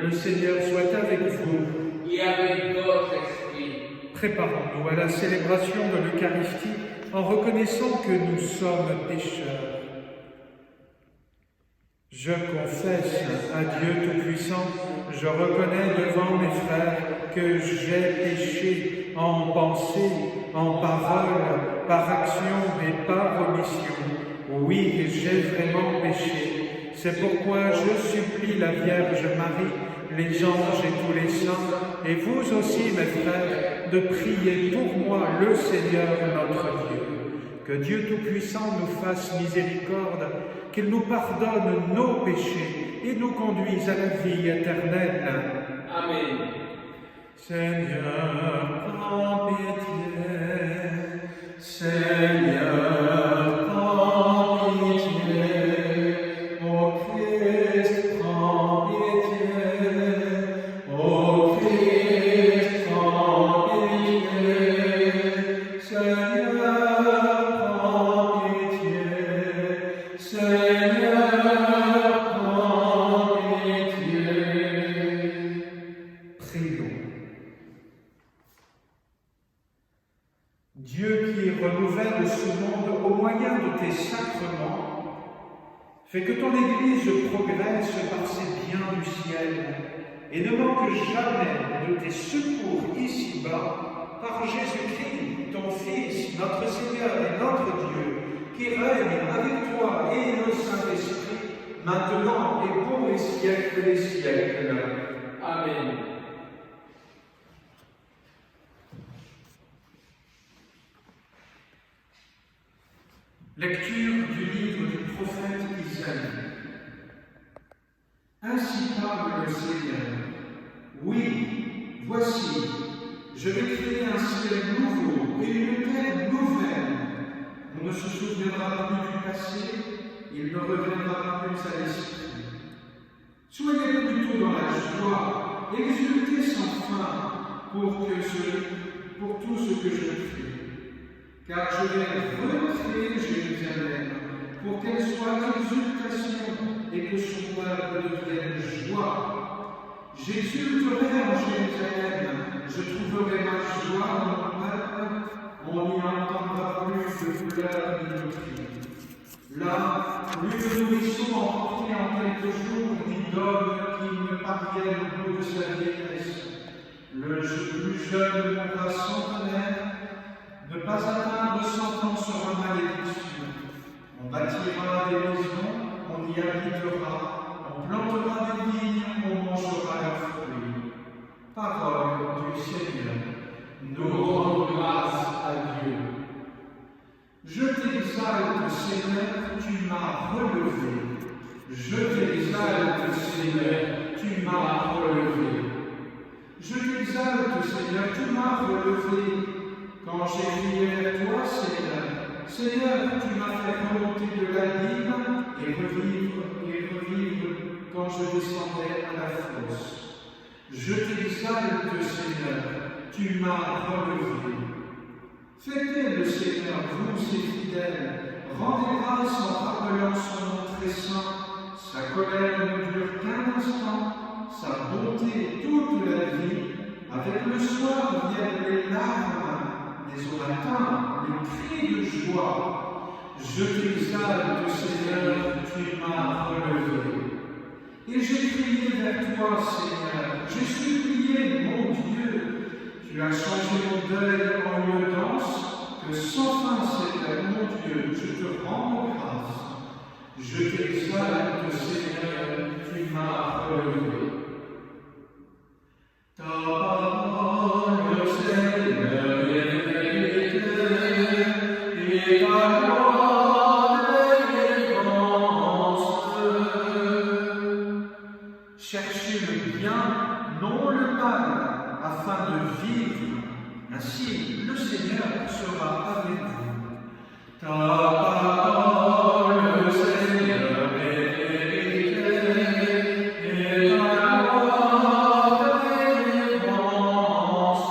Le Seigneur soit avec vous. Et avec votre esprit. Préparons-nous à la célébration de l'Eucharistie en reconnaissant que nous sommes pécheurs. Je confesse à Dieu Tout-Puissant, je reconnais devant mes frères que j'ai péché en pensée, en parole, par action et par omission. Oui, j'ai vraiment péché. C'est pourquoi je supplie la Vierge Marie, les anges et tous les saints, et vous aussi, mes frères, de prier pour moi le Seigneur notre Dieu. Que Dieu Tout-Puissant nous fasse miséricorde, qu'il nous pardonne nos péchés et nous conduise à la vie éternelle. Amen. Seigneur, prends pitié. Seigneur, prends pitié. Ô Christ, prends pitié. Ô Christ, prends pitié. Seigneur, prends pitié. Seigneur, prends pitié. Prions. Dieu qui renouvelle ce monde au moyen de tes sacrements, fais que ton Église progresse par ses biens du ciel et ne manque jamais de tes secours ici-bas par Jésus-Christ, ton Fils, notre Seigneur et notre Dieu, qui règne avec toi et le Saint-Esprit, maintenant et pour les siècles des siècles. Amen. Lecture du livre du prophète Isaïe. Ainsi parle le Seigneur. Oui, voici, je vais créer un ciel nouveau et une terre nouvelle. On ne se souviendra plus du passé, il ne reviendra plus à l'esprit. Soyez plutôt dans la joie, exultez sans fin pour tout ce que je fais. Car je vais recréer Jérusalem pour qu'elle soit exultation et que son peuple devienne joie. J'exulterai en Jérusalem, je trouverai ma joie dans mon peuple, on n'y entendra plus de pleurs ni de cris. Là, plus de nourrissons emportés en quelques jours, ni d'hommes qui ne parviennent au bout de sa vieillesse. Le plus jeune mourra centenaire. Ne pas atteindre 100 ans sera malédiction. On bâtira des maisons, on y habitera, on plantera des vignes, on mangera leurs fruits. Parole du Seigneur. Nous rendons grâce à Dieu. Je t'exalte, Seigneur, tu m'as relevé. Je t'exalte, Seigneur, tu m'as relevé. Je t'exalte, Seigneur, tu m'as relevé. Quand j'ai crié vers toi, Seigneur, tu m'as fait remonter de l'abîme et revivre quand je descendais à la fosse. Je t'exalte, Seigneur, tu m'as relevé. Fêtez le Seigneur, vous, ses fidèles, rendez grâce en rappelant son nom très saint. Sa colère ne dure qu'un instant, sa bonté toute la vie. Avec le soir viennent les larmes, mais au matin, les cris de joie. Je t'exalte, Seigneur, tu m'as relevé. Et j'ai crié vers toi, Seigneur, j'ai supplié, mon Dieu. Tu as changé mon deuil en une danse, que sans fin, Seigneur, mon Dieu, je te rends grâce. Je t'exalte, Seigneur, tu m'as relevé. Ta parole, Seigneur, est vérité, et ta loi délivrance. Cherchez le bien, non le mal, afin de vivre. Ainsi, le Seigneur sera avec vous. Ta parole, Seigneur, est vérité, et ta loi délivrance.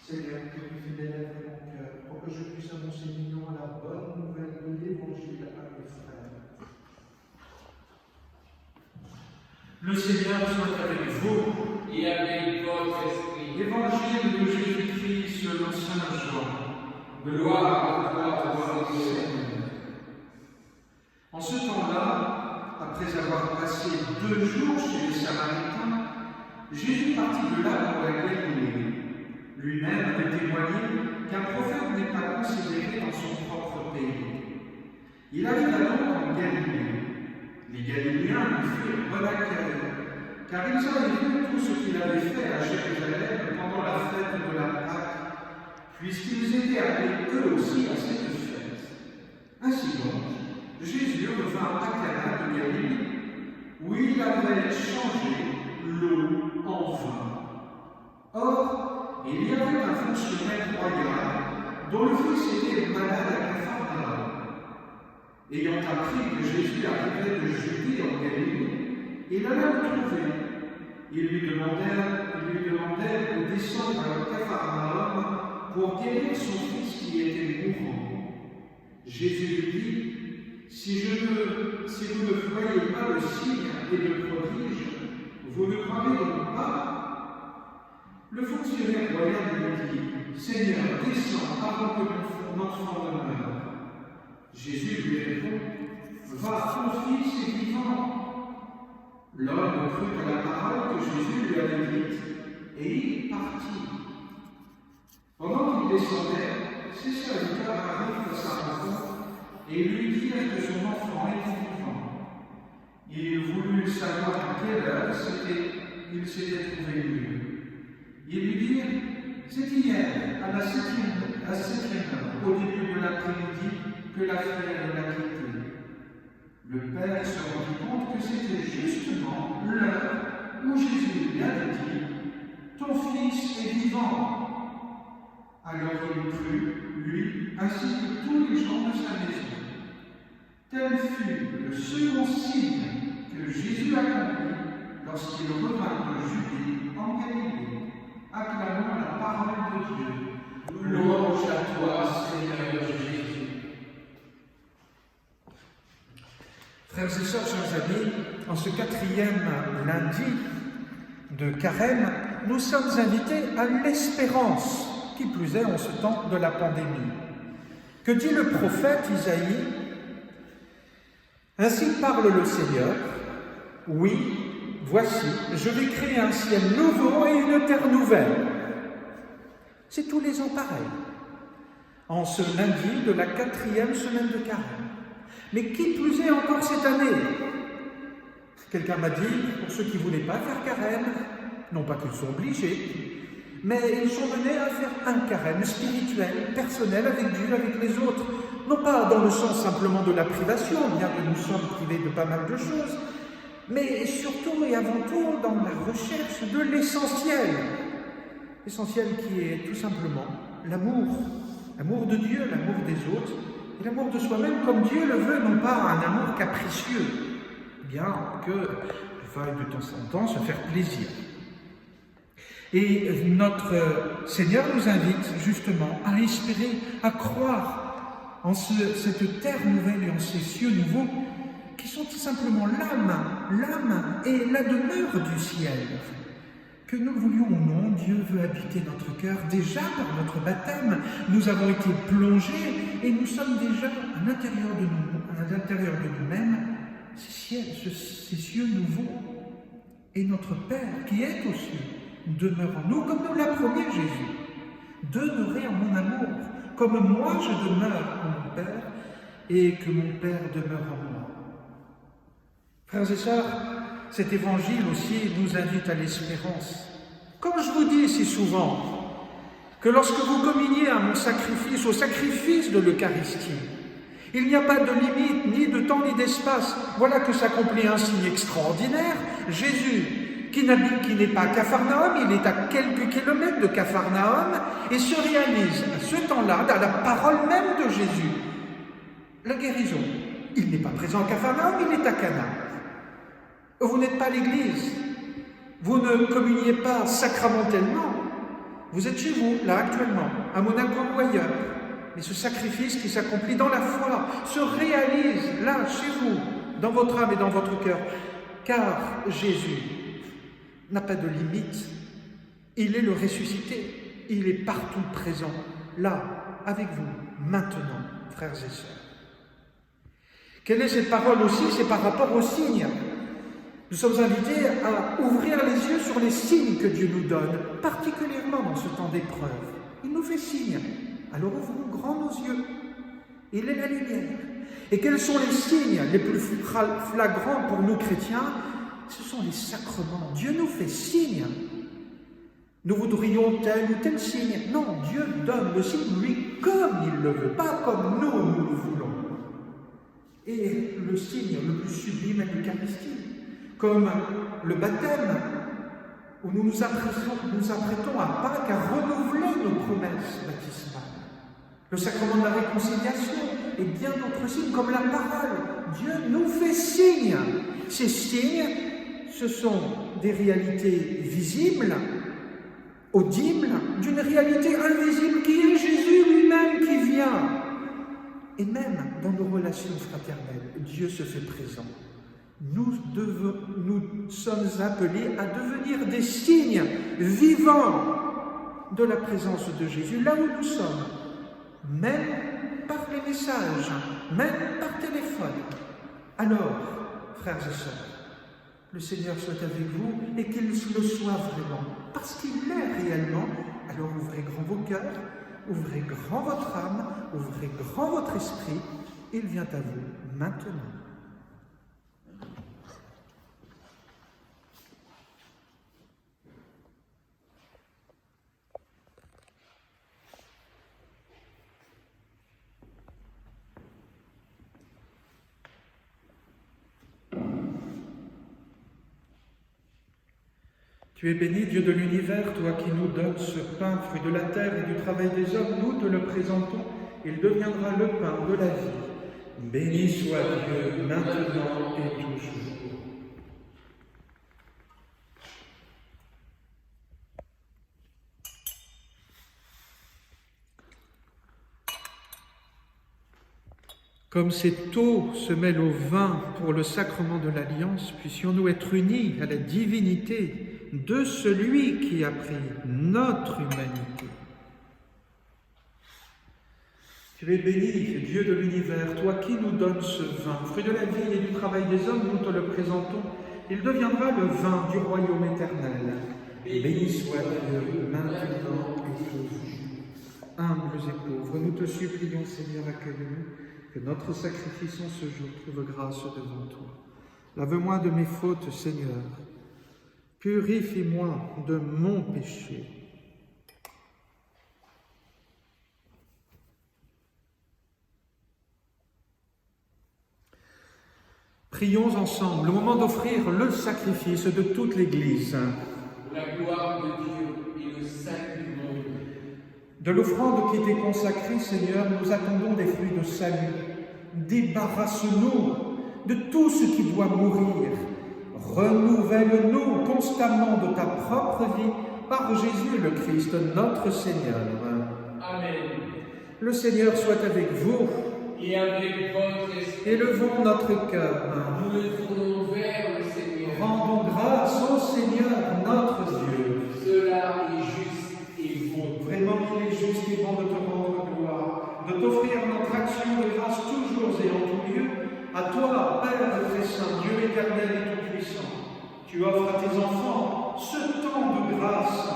Seigneur, que tu fidèles à mon cœur, pour que je puisse annoncer mignon la bonne nouvelle de l'Évangile à mes frères. Le Seigneur soit avec vous. Et avec votre esprit. Évangile de Jésus-Christ selon saint Jean. Gloire à toi, Seigneur. En ce temps-là, après avoir passé 2 jours chez les Samaritains, Jésus partit de là pour la Galilée. Lui-même avait témoigné qu'un prophète n'est pas considéré dans son propre pays. Il arriva donc en Galilée. Les Galiléens lui firent bon accueil, car ils avaient vu tout ce qu'il avait fait à Jérusalem pendant la fête de la Pâque, puisqu'ils étaient appelés eux aussi à cette fête. Ainsi donc, Jésus revint à Cana de Galilée, où il avait changé l'eau en vin. Or, il y avait un fonctionnaire royal dont le fils était malade à Capharnaüm. Ayant appris que Jésus arrivait de Judée en Galilée, il alla le trouver. Il lui demandait de descendre à Capharnaüm pour guérir son fils qui était mourant. Jésus lui dit, si vous ne voyez pas le signe et le prodige, vous ne croirez donc pas. Le fonctionnaire royal lui dit, Seigneur, descends avant que mon enfant ne meure. Jésus lui répond, va, ton fils est vivant. L'homme crut à la parole que Jésus lui avait dite, et il partit. Pendant qu'il descendait, ses serviteurs arrivent à sa rencontre et lui dirent que son enfant était vivant. Il voulut savoir à quelle heure il s'était trouvé mieux. Ils lui dirent, c'est hier, à la septième heure, au début de l'après-midi, que l'affaire l'a quitté. Le Père se rendit compte que c'était justement l'heure où Jésus lui avait dit, ton fils est vivant. Alors il crut, lui, ainsi que tous les gens de sa maison. Tel fut le second signe que Jésus accomplit lorsqu'il revint de Judée en Galilée, acclamant la parole de Dieu. Louange à toi, Seigneur Jésus. Frères et sœurs, chers amis, en ce 4e lundi de Carême, nous sommes invités à l'espérance, qui plus est en ce temps de la pandémie. Que dit le prophète Isaïe? Ainsi parle le Seigneur, oui, voici, je vais créer un ciel nouveau et une terre nouvelle. C'est tous les ans pareil, en ce lundi de la 4e semaine de Carême. Mais qui plus est encore cette année? Quelqu'un m'a dit, pour ceux qui ne voulaient pas faire Carême, non pas qu'ils sont obligés, mais ils sont menés à faire un Carême spirituel, personnel, avec Dieu, avec les autres. Non pas dans le sens simplement de la privation, bien que nous sommes privés de pas mal de choses, mais surtout et avant tout dans la recherche de l'essentiel. L'essentiel qui est tout simplement l'amour. L'amour de Dieu, l'amour des autres, et l'amour de soi-même comme Dieu le veut, non pas un amour capricieux, bien que il faille de temps en temps se faire plaisir. Et notre Seigneur nous invite justement à espérer, à croire en cette terre nouvelle et en ces cieux nouveaux qui sont tout simplement l'âme et la demeure du ciel. Que nous le voulions ou non, Dieu veut habiter notre cœur. Déjà par notre baptême, nous avons été plongés et nous sommes déjà à l'intérieur de nous-mêmes, ces cieux nouveaux. Et notre Père qui est aux cieux demeure en nous, comme nous l'a promis Jésus. Demeurez en mon amour, comme moi je demeure en mon Père et que mon Père demeure en moi. Frères et sœurs, cet évangile aussi nous invite à l'espérance. Comme je vous dis si souvent, que lorsque vous communiez à mon sacrifice, au sacrifice de l'Eucharistie, il n'y a pas de limite, ni de temps, ni d'espace. Voilà que s'accomplit un signe extraordinaire. Jésus, qui n'est pas à Capharnaüm, il est à quelques kilomètres de Capharnaüm, et se réalise à ce temps-là, dans la parole même de Jésus, la guérison. Il n'est pas présent à Capharnaüm, il est à Cana. Vous n'êtes pas à l'église, vous ne communiez pas sacramentellement, vous êtes chez vous, là actuellement, à Monaco ou ailleurs. Mais ce sacrifice qui s'accomplit dans la foi se réalise là, chez vous, dans votre âme et dans votre cœur. Car Jésus n'a pas de limite. Il est le ressuscité. Il est partout présent, là, avec vous, maintenant, frères et sœurs. Quelle est cette parole aussi? C'est par rapport aux signes. Nous sommes invités à ouvrir les yeux sur les signes que Dieu nous donne, particulièrement dans ce temps d'épreuve. Il nous fait signe. Alors ouvrons grand nos yeux. Il est la lumière. Et quels sont les signes les plus flagrants pour nous chrétiens? Ce sont les sacrements. Dieu nous fait signe. Nous voudrions tel ou tel signe. Non, Dieu donne le signe, lui, comme il le veut, pas comme nous le voulons. Et le signe le plus sublime est l'Eucharistie, comme le baptême, où nous nous apprêtons à Pâques à renouveler nos promesses baptismales. Le sacrement de la réconciliation et bien d'autres signes, comme la parole. Dieu nous fait signe. Ces signes, ce sont des réalités visibles, audibles, d'une réalité invisible qui est Jésus lui-même qui vient. Et même dans nos relations fraternelles, Dieu se fait présent. Nous sommes appelés à devenir des signes vivants de la présence de Jésus, là où nous sommes, même par les messages, même par téléphone. Alors, frères et sœurs, le Seigneur soit avec vous et qu'il le soit vraiment, parce qu'il l'est réellement. Alors ouvrez grand vos cœurs, ouvrez grand votre âme, ouvrez grand votre esprit, il vient à vous maintenant. Tu es béni, Dieu de l'univers, toi qui nous donnes ce pain, fruit de la terre et du travail des hommes, nous te le présentons, il deviendra le pain de la vie. Béni soit Dieu, maintenant et toujours. Comme cette eau se mêle au vin pour le sacrement de l'Alliance, puissions-nous être unis à la divinité de celui qui a pris notre humanité. Tu es béni, Dieu de l'univers, toi qui nous donnes ce vin, fruit de la vie et du travail des hommes, nous te le présentons. Il deviendra le vin du royaume éternel. Béni soit Dieu, maintenant et toujours. Humbles et pauvres, nous te supplions, Seigneur, accueille-nous, que notre sacrifice en ce jour trouve grâce devant toi. Lave-moi de mes fautes, Seigneur. Purifie-moi de mon péché. Prions ensemble, au moment d'offrir le sacrifice de toute l'Église. La gloire de Dieu et le salut du monde. De l'offrande qui t'est consacrée, Seigneur, nous attendons des fruits de salut. Débarrasse-nous de tout ce qui doit mourir. Renouvelle-nous constamment de ta propre vie par Jésus le Christ, notre Seigneur. Amen. Le Seigneur soit avec vous. Et avec votre esprit. Élevons notre cœur. Nous le tournons vers le Seigneur. Rendons grâce au Seigneur, notre Dieu. Cela est juste et bon. Vraiment, il est juste et bon de te rendre gloire, de t'offrir notre action de grâce toujours et en tout lieu. À toi, Père très saint, Dieu éternel et tout-puissant, tu offres à tes enfants ce temps de grâce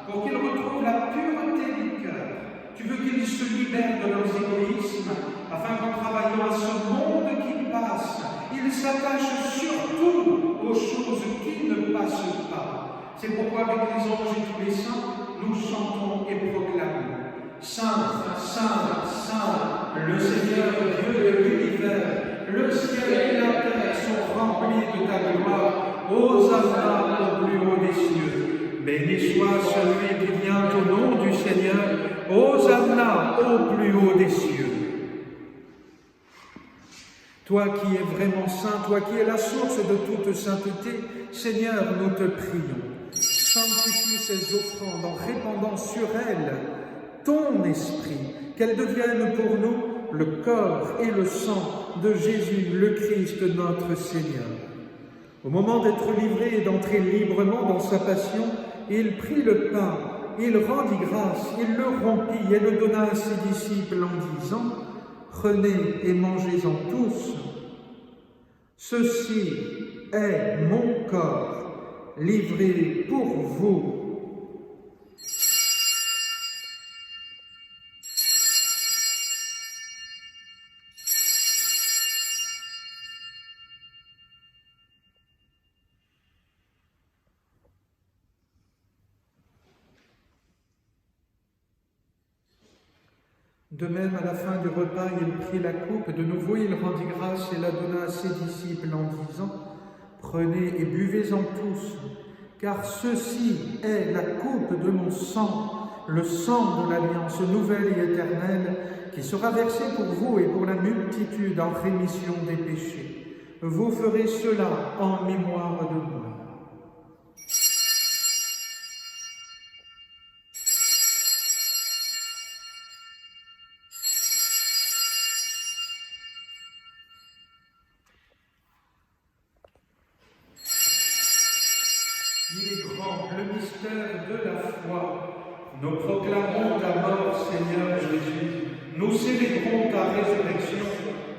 pour qu'ils retrouvent la pureté du cœur. Tu Tu veux qu'ils se libèrent de leurs égoïsmes, afin qu'en travaillant à ce monde qui passe, ils s'attachent surtout aux choses qui ne passent pas. C'est pourquoi avec les anges et tous les saints, nous chantons et proclamons. Saint, Saint, Saint, le Seigneur Dieu de l'univers, le ciel et la terre sont remplis de ta gloire. Hosanna au plus haut des cieux. Béni soit celui qui vient au nom du Seigneur. Hosanna au plus haut des cieux. Toi qui es vraiment saint, toi qui es la source de toute sainteté, Seigneur, nous te prions. Sanctifie ces offrandes en répandant sur elles ton esprit, qu'elles deviennent pour nous le corps et le sang de Jésus, le Christ, notre Seigneur. Au moment d'être livré et d'entrer librement dans sa passion, il prit le pain, il rendit grâce, il le rompit et le donna à ses disciples en disant « Prenez et mangez-en tous. Ceci est mon corps, livré pour vous. » De même, à la fin du repas, il prit la coupe, de nouveau il rendit grâce et la donna à ses disciples en disant « Prenez et buvez-en tous, car ceci est la coupe de mon sang, le sang de l'alliance nouvelle et éternelle, qui sera versé pour vous et pour la multitude en rémission des péchés. Vous ferez cela en mémoire de moi. » Il est grand, le mystère de la foi. Nous proclamons ta mort, Seigneur Jésus. Nous célébrons ta résurrection.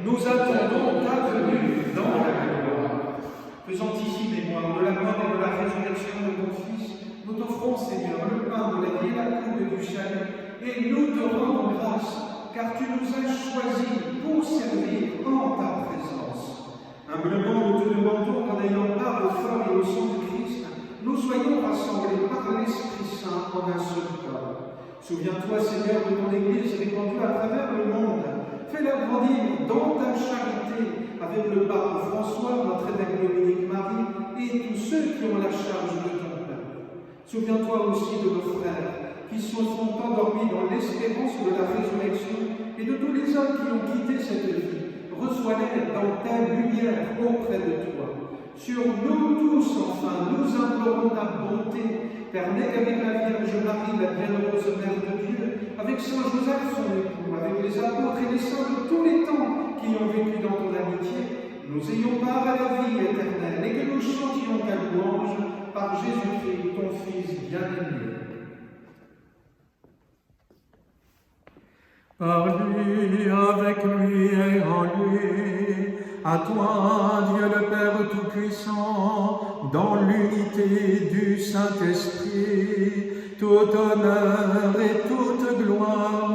Nous attendons ta venue dans la gloire. Faisant ici mémoire de la mort et de la résurrection de ton Fils, nous t'offrons, Seigneur, le pain de la vie et la coupe du salut, et nous te rendons grâce, car tu nous as choisis pour servir en ta présence. Humblement, nous te demandons qu'en ayant part au corps et au sang du Christ, nous soyons rassemblés par l'Esprit Saint en un seul corps. Souviens-toi, Seigneur, de ton Église répandue à travers le monde. Fais-la grandir dans ta charité avec le pape François, notre évêque Dominique Marie et tous ceux qui ont la charge de ton peuple. Souviens-toi aussi de nos frères qui se sont endormis dans l'espérance de la résurrection et de tous les hommes qui ont quitté cette vie. Reçois-les dans ta lumière auprès de toi. Sur nous tous, enfin, nous implorons ta bonté. Permets qu'avec la Vierge Marie, la bienheureuse Mère de Dieu, avec Saint Joseph, son époux, avec les apôtres et les saints de tous les temps qui ont vécu dans ton amitié, nous ayons part à la vie éternelle et que nous chantions ta louange par Jésus-Christ, ton Fils bien-aimé. Par lui, avec lui et en lui, à toi, Dieu le Père Tout-Puissant, dans l'unité du Saint-Esprit, tout honneur et toute gloire,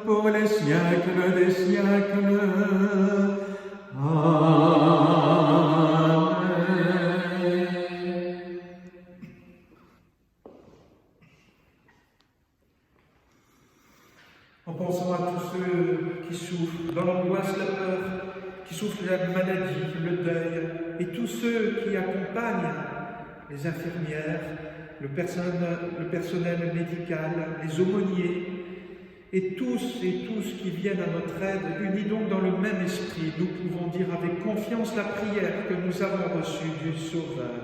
pour les siècles des siècles. Amen. En pensant à tous ceux qui souffrent dans l'angoisse, la peur, qui souffrent de la maladie, le deuil, et tous ceux qui accompagnent les infirmières, le personnel médical, les aumôniers, et tous qui viennent à notre aide, unis donc dans le même esprit, nous pouvons dire avec confiance la prière que nous avons reçue du Sauveur.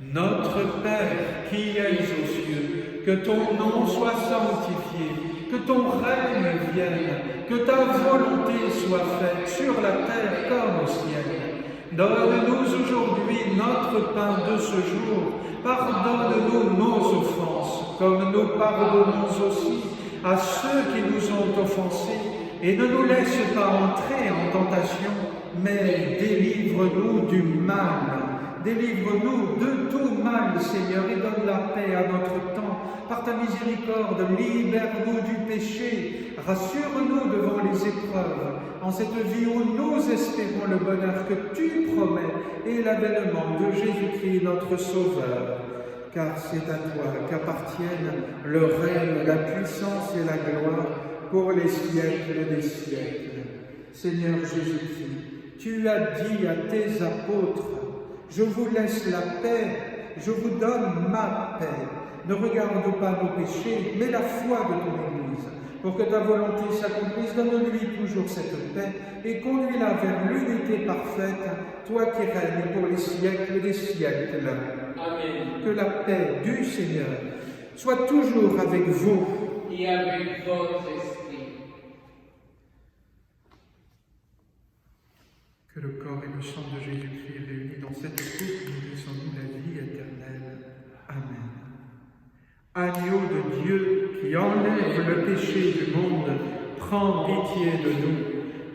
Notre Père qui es aux cieux, que ton nom soit sanctifié, que ton règne vienne, que ta volonté soit faite sur la terre comme au ciel. Donne-nous aujourd'hui notre pain de ce jour. Pardonne-nous nos offenses, comme nous pardonnons aussi à ceux qui nous ont offensés. Et ne nous laisse pas entrer en tentation, mais délivre-nous du mal. Délivre-nous de tout mal, Seigneur, et donne la paix à notre temps. Par ta miséricorde, libère-nous du péché. Rassure-nous devant les épreuves, en cette vie où nous espérons le bonheur que tu promets et l'avènement de Jésus-Christ, notre Sauveur. Car c'est à toi qu'appartiennent le règne, la puissance et la gloire pour les siècles des siècles. Seigneur Jésus-Christ, tu as dit à tes apôtres, « Je vous laisse la paix, je vous donne ma paix. Ne regarde pas nos péchés, mais la foi de ton Église. Pour que ta volonté s'accomplisse, donne-lui toujours cette paix et conduis-la vers l'unité parfaite, toi qui règnes pour les siècles des siècles. » Amen. Que la paix du Seigneur soit toujours avec vous. Et avec votre esprit. Que le corps et le sang de Jésus-Christ réunis dans cette coupe nous laissent en nous la vie éternelle. Amen. Agneau de Dieu qui enlève le péché du monde, prends pitié de nous.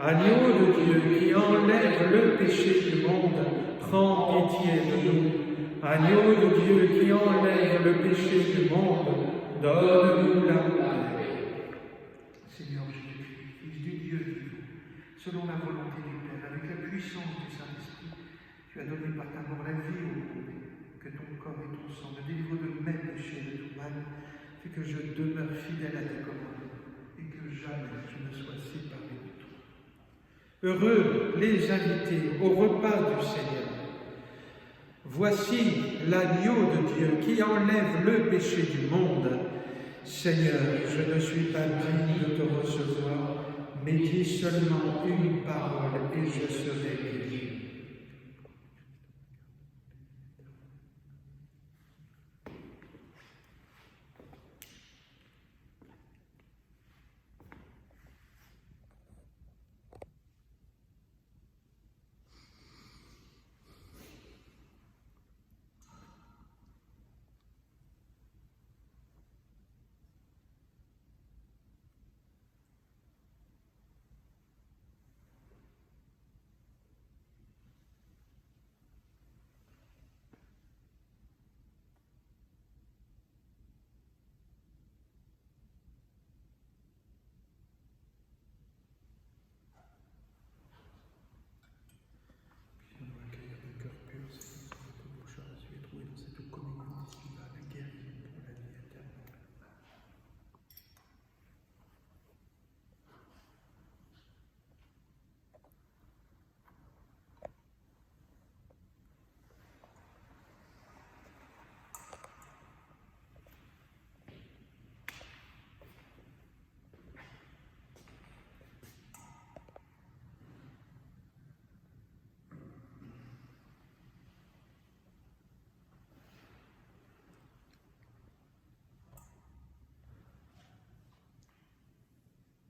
Agneau de Dieu qui enlève le péché du monde, prends pitié de nous. Agneau de Dieu qui enlève le péché du monde, donne-nous la paix. Seigneur Jésus-Christ, Fils du Dieu vivant, selon la volonté du Père, avec la puissance du Saint-Esprit, tu as donné par ta mort la vie au monde, que ton corps et ton sang me délivrent de mes péchés de tout mal, et que je demeure fidèle à tes commandements, et que jamais je ne sois séparé de toi. Heureux les invités au repas du Seigneur. Voici l'agneau de Dieu qui enlève le péché du monde. Seigneur, je ne suis pas digne de te recevoir, mais dis seulement une parole et je serai guéri.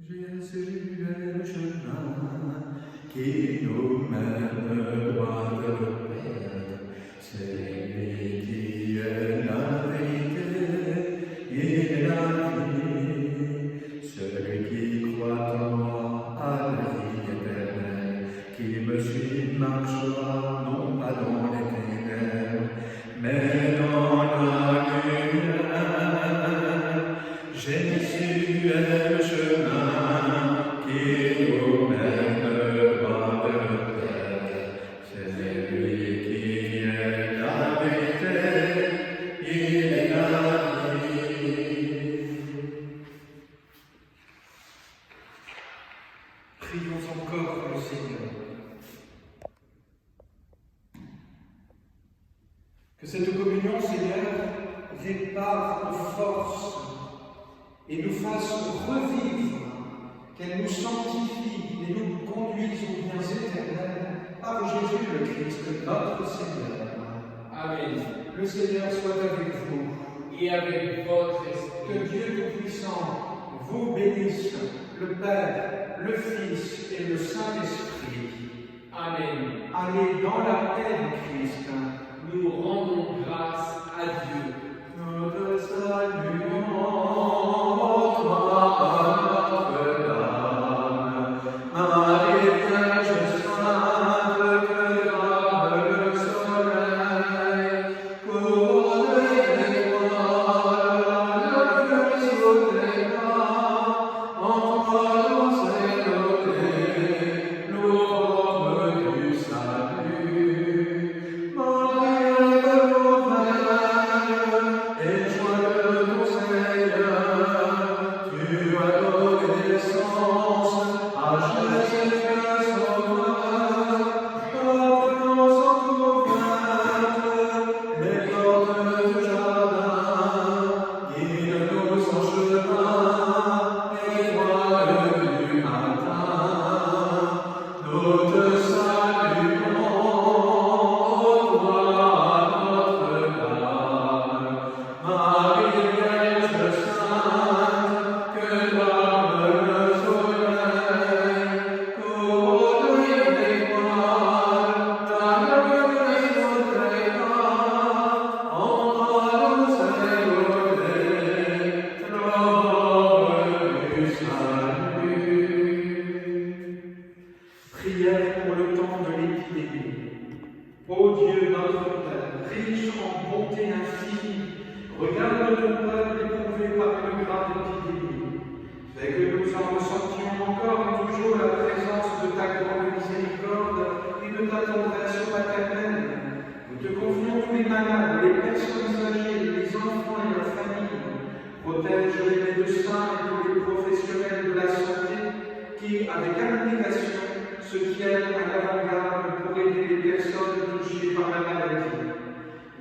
Jésus est le chemin qui nous mène droit vers le Père. C'est lui qui est la vérité et la vie. Celui qui croit en moi a la vie éternelle. Qui me suit marchera non pas dans les ténèbres, mais dans la lumière. Jésus est le chemin qui nous mène droit vers le Père. C'est lui qui est la vérité et la vie. Prions encore le Seigneur. Que cette communion, Seigneur, répare nos forces et nous fasse revivre, qu'elle nous sanctifie et nous conduise aux biens éternels par Jésus le Christ, notre Seigneur. Amen. Le Seigneur soit avec vous. Et avec votre esprit. Que Dieu Tout-Puissant vous bénisse, le Père, le Fils et le Saint-Esprit. Amen. Allez dans la paix du Christ. Nous rendons grâce à Dieu. Notre salut Marie Vierge Sainte, que garde le soleil. les malades, les personnes âgées, les enfants et leurs familles. Protège les médecins et tous les professionnels de la santé qui, avec abnégation, se tiennent à l'avant-garde pour aider les personnes touchées par la maladie.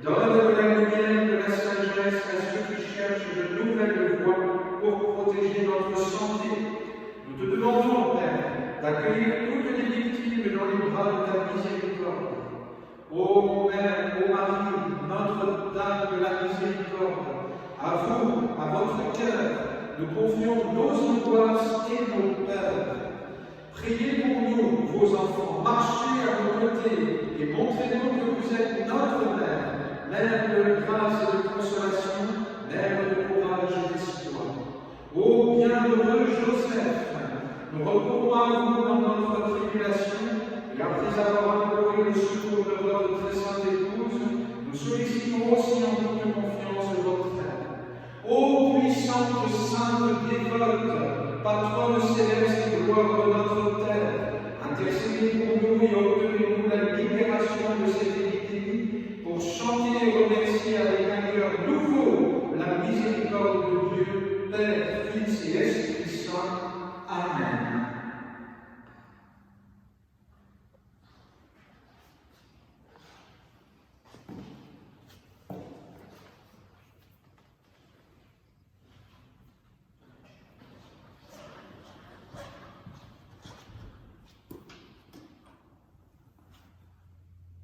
Donne de la lumière, de la sagesse à ceux qui cherchent de nouvelles voies pour protéger notre santé. Nous te demandons, Père, d'accueillir toutes les victimes dans les bras de ta miséricorde. Ô mon Père, ô Marie, Notre-Dame de la miséricorde, à vous, à votre cœur, nous confions nos angoisses et nos peurs. Priez pour nous, vos enfants, marchez à vos côtés et montrez-nous que vous êtes notre Mère, Mère de grâce et de consolation, Mère de courage et d'espoir. Ô bienheureux Joseph, nous recourons à vous dans notre tribulation, et après avoir imploré le secours de votre très sainte épouse, nous sollicitons aussi en toute confiance votre aide. Ô puissante sainte dévote, patronne céleste et gloire de notre terre, intercédez pour nous et obtenez-nous la libération de cette épidémie, pour chanter et remercier avec un cœur nouveau la miséricorde de Dieu, Père, Fils et Esprit Saint. Amen.